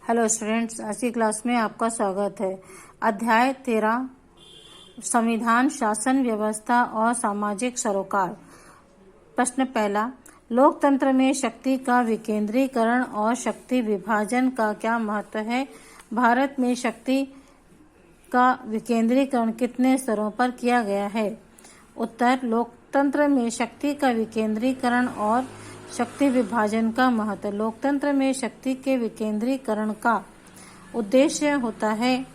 Hello students, आज की class में आपका स्वागत है। अध्याय 13 संविधान, शासन व्यवस्था और सामाजिक सरोकार। प्रश्न पहला, लोकतंत्र में शक्ति का विकेंद्रीकरण और शक्ति विभाजन का क्या महत्व है? भारत में शक्ति का विकेंद्रीकरण कितने स्तरों पर किया गया है? उत्तर, लोकतंत्र में शक्ति का विकेंद्रीकरण और शक्ति विभाजन का महत्व। लोकतंत्र में शक्ति के विकेंद्रीकरण का उद्देश्य होता है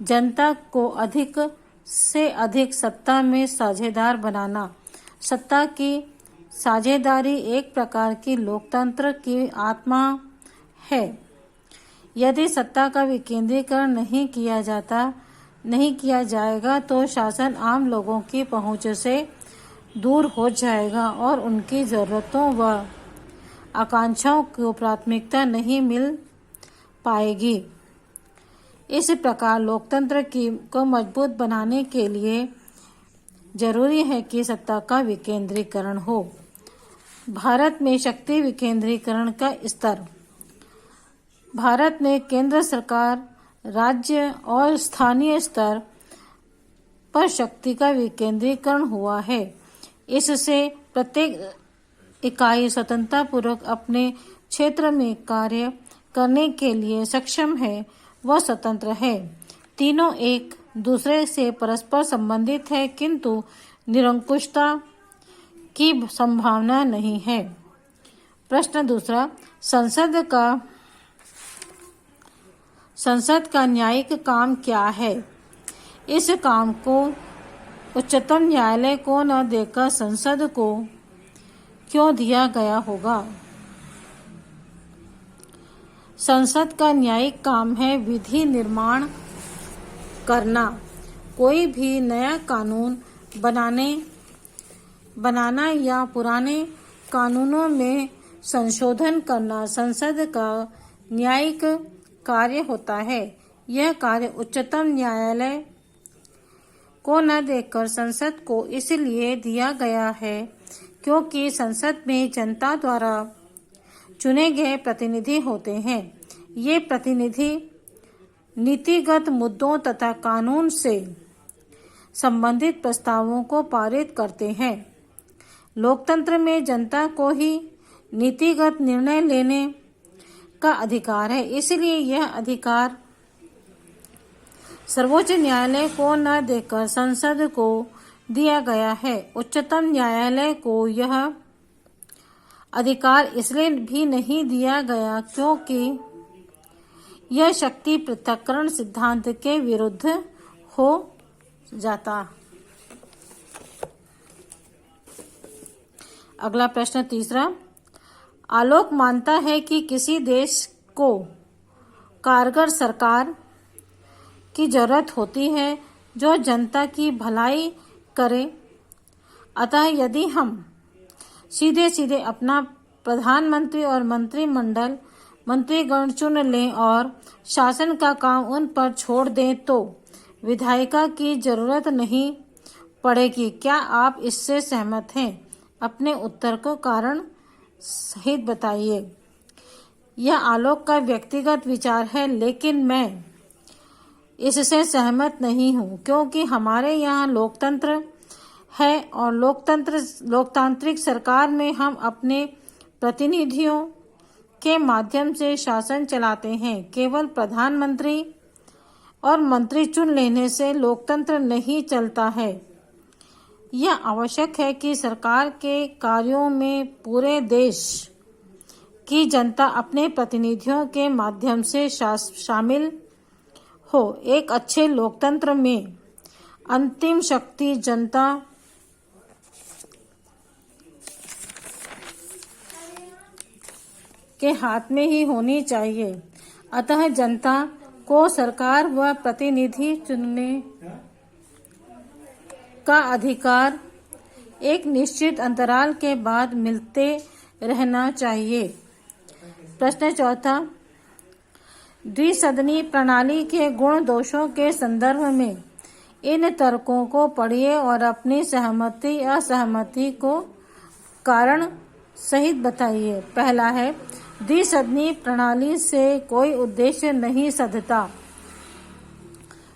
जनता को अधिक से अधिक सत्ता में साझेदार बनाना। सत्ता की साझेदारी एक प्रकार की लोकतंत्र की आत्मा है। यदि सत्ता का विकेंद्रीकरण नहीं किया जाएगा तो शासन आम लोगों की पहुंच से दूर हो जाएगा और उनकी जरूरतों व आकांक्षाओं को प्राथमिकता नहीं मिल पाएगी। इस प्रकार लोकतंत्र को मजबूत बनाने के लिए जरूरी है कि सत्ता का विकेंद्रीकरण हो। भारत में शक्ति विकेंद्रीकरण का स्तर। भारत में केंद्र सरकार, राज्य और स्थानीय स्तर पर शक्ति का विकेंद्रीकरण हुआ है। इससे प्रत्येक इकाई स्वतंत्रता पूर्वक अपने क्षेत्र में कार्य करने के लिए सक्षम है व स्वतंत्र है। तीनों एक दूसरे से परस्पर संबंधित है, किंतु निरंकुशता की संभावना नहीं है। प्रश्न दूसरा, संसद का न्यायिक काम क्या है? इस काम को उच्चतम न्यायालय को न देकर संसद को क्यों दिया गया होगा? संसद का न्यायिक काम है विधि निर्माण करना। कोई भी नया कानून बनाना या पुराने कानूनों में संशोधन करना संसद का न्यायिक कार्य होता है। यह कार्य उच्चतम न्यायालय को न देकर संसद को इसलिए दिया गया है क्योंकि संसद में जनता द्वारा चुने गए प्रतिनिधि होते हैं। ये प्रतिनिधि नीतिगत मुद्दों तथा कानून से संबंधित प्रस्तावों को पारित करते हैं। लोकतंत्र में जनता को ही नीतिगत निर्णय लेने का अधिकार है, इसलिए यह अधिकार सर्वोच्च न्यायालय को न देकर संसद को दिया गया है। उच्चतम न्यायालय को यह अधिकार इसलिए भी नहीं दिया गया क्योंकि यह शक्ति पृथक्करण सिद्धांत के विरुद्ध हो जाता। अगला प्रश्न तीसरा, आलोक मानता है कि किसी देश को कारगर सरकार की जरूरत होती है जो जनता की भलाई करे। अतः यदि हम सीधे अपना प्रधानमंत्री और मंत्रीगण चुन लें और शासन का काम उन पर छोड़ दें तो विधायिका की जरूरत नहीं पड़ेगी। क्या आप इससे सहमत हैं? अपने उत्तर को कारण सहित बताइए। यह आलोक का व्यक्तिगत विचार है, लेकिन मैं इससे सहमत नहीं हूँ क्योंकि हमारे यहाँ लोकतंत्र है और लोकतांत्रिक सरकार में हम अपने प्रतिनिधियों के माध्यम से शासन चलाते हैं। केवल प्रधानमंत्री और मंत्री चुन लेने से लोकतंत्र नहीं चलता है। यह आवश्यक है कि सरकार के कार्यों में पूरे देश की जनता अपने प्रतिनिधियों के माध्यम से शामिल हो। एक अच्छे लोकतंत्र में अंतिम शक्ति जनता के हाथ में ही होनी चाहिए। अतः जनता को सरकार व प्रतिनिधि चुनने का अधिकार एक निश्चित अंतराल के बाद मिलते रहना चाहिए। प्रश्न चौथा, द्विसदनी प्रणाली के गुण दोषों के संदर्भ में इन तर्कों को पढ़िए और अपनी सहमति असहमति को कारण सहित बताइए। पहला है, द्विसदनीय प्रणाली से कोई उद्देश्य नहीं सधता।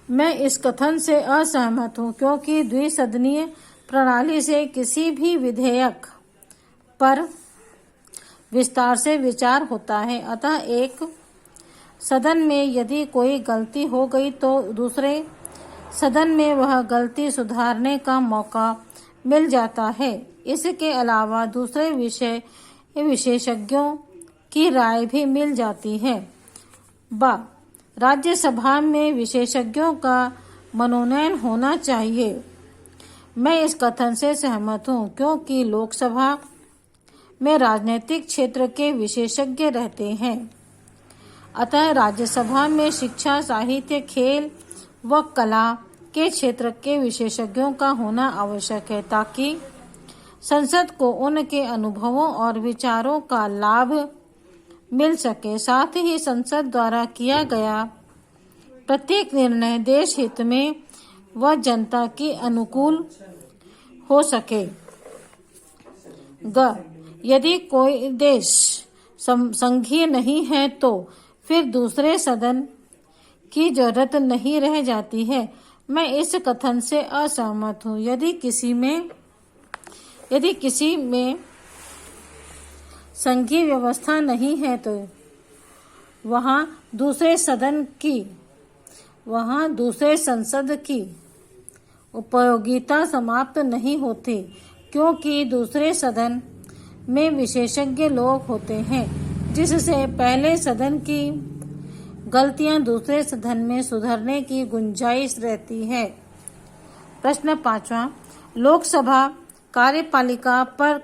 मैं इस कथन से असहमत हूँ, क्योंकि द्विसदनीय प्रणाली से किसी भी विधेयक पर विस्तार से विचार होता है। अतः एक सदन में यदि कोई गलती हो गई तो दूसरे सदन में वह गलती सुधारने का मौका मिल जाता है। इसके अलावा दूसरे विशेषज्ञों की राय भी मिल जाती है। राज्यसभा में विशेषज्ञों का मनोनयन होना चाहिए। मैं इस कथन से सहमत हूँ, क्योंकि लोकसभा में राजनीतिक क्षेत्र के विशेषज्ञ रहते हैं। अतः राज्यसभा में शिक्षा, साहित्य, खेल व कला के क्षेत्र के विशेषज्ञों का होना आवश्यक है, ताकि संसद को उनके अनुभवों और विचारों का लाभ मिल सके। साथ ही संसद द्वारा किया गया प्रत्येक निर्णय देश हित में व जनता के अनुकूल हो सके। यदि कोई देश संघीय नहीं है तो फिर दूसरे सदन की जरूरत नहीं रह जाती है। मैं इस कथन से असहमत हूँ। यदि किसी में संघीय व्यवस्था नहीं है तो वहाँ दूसरे संसद की उपयोगिता समाप्त नहीं होती, क्योंकि दूसरे सदन में विशेषज्ञ लोग होते हैं, जिससे पहले सदन की गलतियां दूसरे सदन में सुधरने की गुंजाइश रहती है। प्रश्न 5वां, लोकसभा कार्यपालिका पर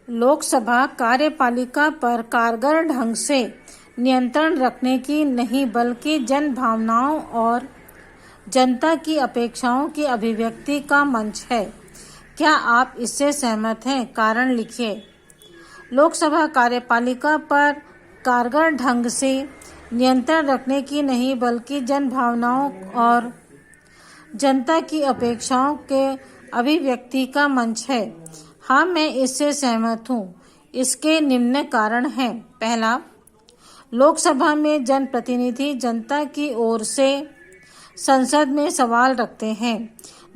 लोकसभा कार्यपालिका पर कारगर ढंग से नियंत्रण रखने की नहीं, बल्कि जन भावनाओं और जनता की अपेक्षाओं की अभिव्यक्ति का मंच है। क्या आप इससे सहमत हैं? कारण लिखिए। लोकसभा कार्यपालिका पर कारगर ढंग से नियंत्रण रखने की नहीं, बल्कि जन भावनाओं और जनता की अपेक्षाओं के अभिव्यक्ति का मंच है। हाँ, मैं इससे सहमत हूँ। इसके निम्न कारण हैं। पहला, लोकसभा में जनप्रतिनिधि जनता की ओर से संसद में सवाल रखते हैं।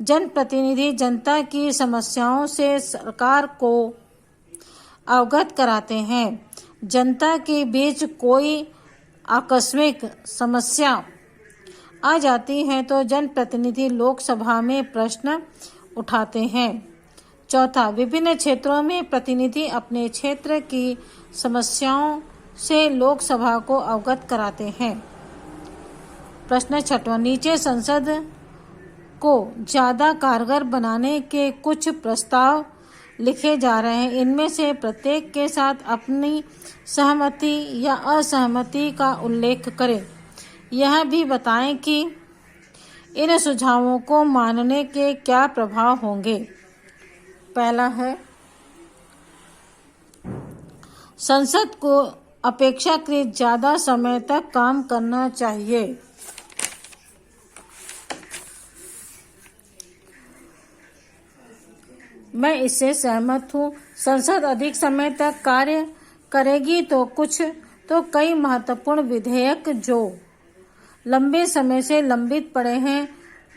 जनप्रतिनिधि जनता की समस्याओं से सरकार को अवगत कराते हैं। जनता के बीच कोई आकस्मिक समस्या आ जाती है तो जनप्रतिनिधि लोकसभा में प्रश्न उठाते हैं। चौथा, विभिन्न क्षेत्रों में प्रतिनिधि अपने क्षेत्र की समस्याओं से लोकसभा को अवगत कराते हैं। प्रश्न 6वां, नीचे संसद को ज्यादा कारगर बनाने के कुछ प्रस्ताव लिखे जा रहे हैं। इनमें से प्रत्येक के साथ अपनी सहमति या असहमति का उल्लेख करें। यह भी बताएं कि इन सुझावों को मानने के क्या प्रभाव होंगे। पहला है, संसद को अपेक्षाकृत ज्यादा समय तक काम करना चाहिए। मैं इससे सहमत हूँ। संसद अधिक समय तक कार्य करेगी तो कई महत्वपूर्ण विधेयक जो लंबे समय से लंबित पड़े हैं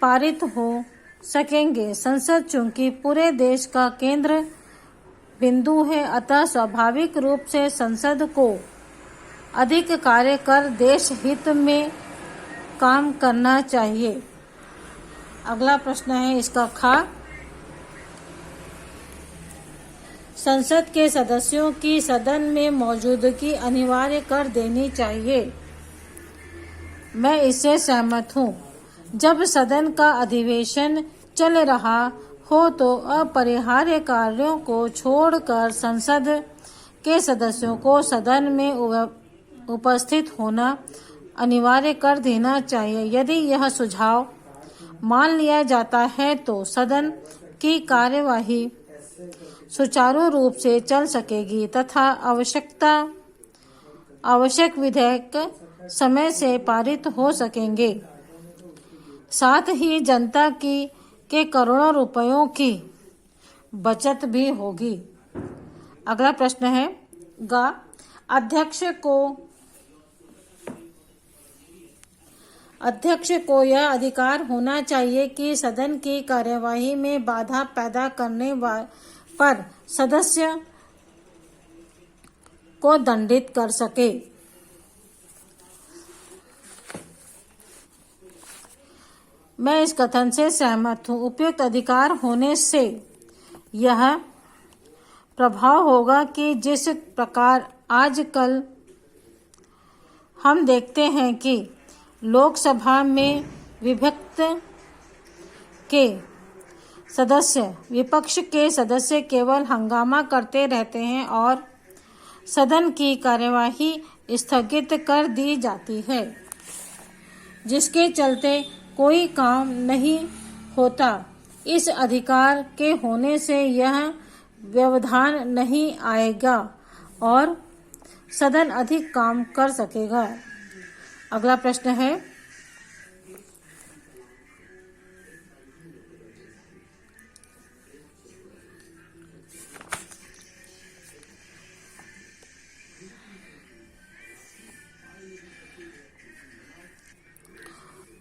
पारित हो सकेंगे। संसद चूंकि पूरे देश का केंद्र बिंदु है, अतः स्वाभाविक रूप से संसद को अधिक कार्य कर देश हित में काम करना चाहिए। अगला प्रश्न है इसका खा, संसद के सदस्यों की सदन में मौजूदगी अनिवार्य कर देनी चाहिए। मैं इससे सहमत हूँ। जब सदन का अधिवेशन चल रहा हो तो अपरिहार्य कार्यों को छोड़कर संसद के सदस्यों को सदन में उपस्थित होना अनिवार्य कर देना चाहिए। यदि यह सुझाव मान लिया जाता है तो सदन की कार्यवाही सुचारू रूप से चल सकेगी तथा आवश्यकता आवश्यक विधेयक समय से पारित हो सकेंगे। साथ ही जनता के करोड़ों रुपयों की बचत भी होगी। अगला प्रश्न है गा अध्यक्ष को यह अधिकार होना चाहिए कि सदन की कार्यवाही में बाधा पैदा करने पर सदस्य को दंडित कर सके। मैं इस कथन से सहमत हूँ। उपयुक्त अधिकार होने से यह प्रभाव होगा कि जिस प्रकार आजकल हम देखते हैं कि लोकसभा में विपक्ष के सदस्य केवल हंगामा करते रहते हैं और सदन की कार्यवाही स्थगित कर दी जाती है, जिसके चलते कोई काम नहीं होता। इस अधिकार के होने से यह व्यवधान नहीं आएगा और सदन अधिक काम कर सकेगा। अगला प्रश्न है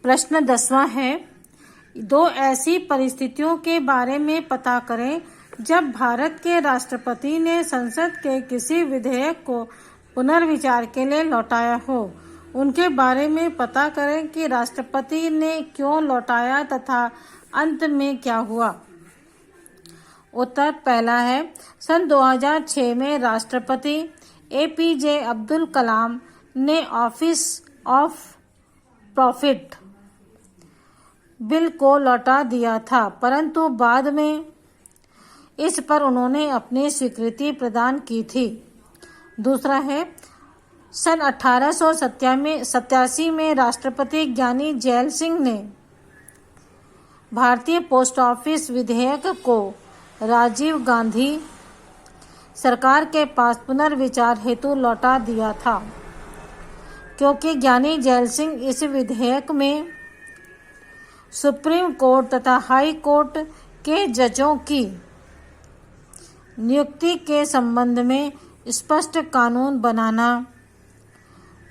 प्रश्न 10वां है, दो ऐसी परिस्थितियों के बारे में पता करें जब भारत के राष्ट्रपति ने संसद के किसी विधेयक को पुनर्विचार के लिए लौटाया हो। उनके बारे में पता करें कि राष्ट्रपति ने क्यों लौटाया तथा अंत में क्या हुआ। उत्तर पहला है, सन 2006 में राष्ट्रपति APJ अब्दुल कलाम ने ऑफिस ऑफ प्रॉफिट बिल को लौटा दिया था, परंतु बाद में इस पर उन्होंने अपनी स्वीकृति प्रदान की थी। दूसरा है, सन 1887 में राष्ट्रपति ज्ञानी जैल सिंह ने भारतीय पोस्ट ऑफिस विधेयक को राजीव गांधी सरकार के पास पुनर्विचार हेतु लौटा दिया था, क्योंकि ज्ञानी जैल सिंह इस विधेयक में सुप्रीम कोर्ट तथा हाई कोर्ट के जजों की नियुक्ति के संबंध में स्पष्ट कानून बनाना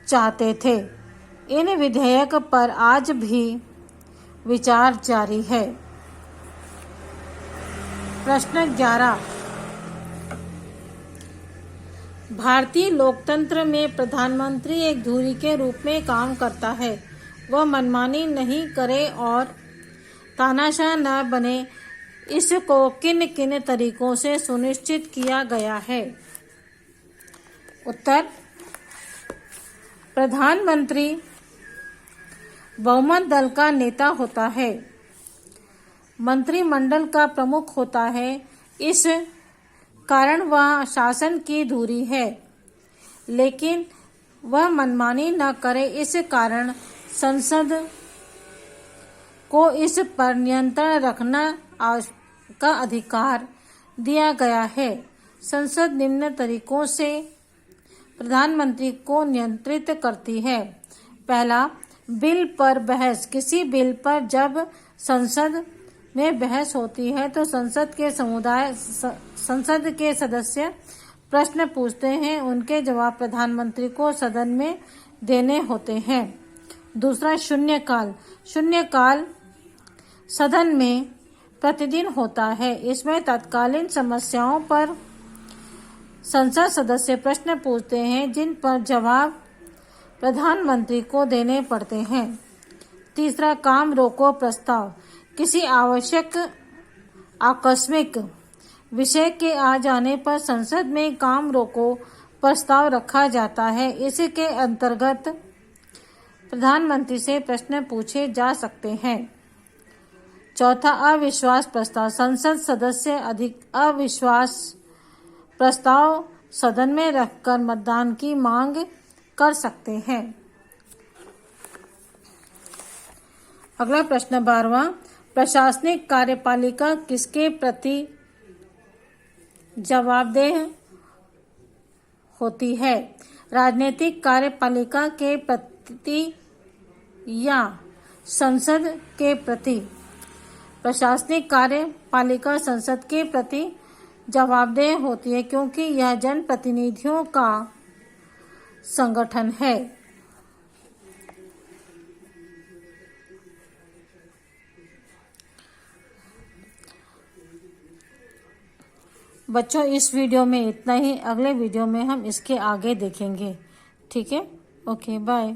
चाहते थे। इन विधेयक पर आज भी विचार जारी है। प्रश्न 11, भारतीय लोकतंत्र में प्रधानमंत्री एक धुरी के रूप में काम करता है। वह मनमानी नहीं करे और तानाशाह न बने, इसको किन किन तरीकों से सुनिश्चित किया गया है। उत्तर, प्रधानमंत्री बहुमत दल का नेता होता है, मंत्रिमंडल का प्रमुख होता है, इस कारण वह शासन की धुरी है, लेकिन वह मनमानी न करे, इस कारण संसद को इस पर नियंत्रण रखना का अधिकार दिया गया है। संसद निम्न तरीकों से प्रधानमंत्री को नियंत्रित करती है। पहला, बिल पर बहस। किसी बिल पर जब संसद में बहस होती है तो संसद के सदस्य प्रश्न पूछते हैं, उनके जवाब प्रधानमंत्री को सदन में देने होते हैं। दूसरा, शून्यकाल। शून्यकाल सदन में प्रतिदिन होता है। इसमें तत्कालीन समस्याओं पर संसद सदस्य प्रश्न पूछते हैं, जिन पर जवाब प्रधानमंत्री को देने पड़ते हैं। तीसरा, काम रोको प्रस्ताव। किसी आवश्यक आकस्मिक विषय के आ जाने पर संसद में काम रोको प्रस्ताव रखा जाता है। इसके अंतर्गत प्रधानमंत्री से प्रश्न पूछे जा सकते हैं। चौथा, अविश्वास प्रस्ताव। संसद सदस्य अविश्वास प्रस्ताव सदन में रखकर मतदान की मांग कर सकते हैं। अगला प्रश्न 12वां, प्रशासनिक कार्यपालिका किसके प्रति जवाबदेह होती है। राजनीतिक कार्यपालिका के प्रति या संसद के प्रति। प्रशासनिक कार्यपालिका संसद के प्रति जवाबदेह होती है क्योंकि यह जनप्रतिनिधियों का संगठन है। बच्चों, इस वीडियो में इतना ही। अगले वीडियो में हम इसके आगे देखेंगे। ठीक है, ओके, बाय।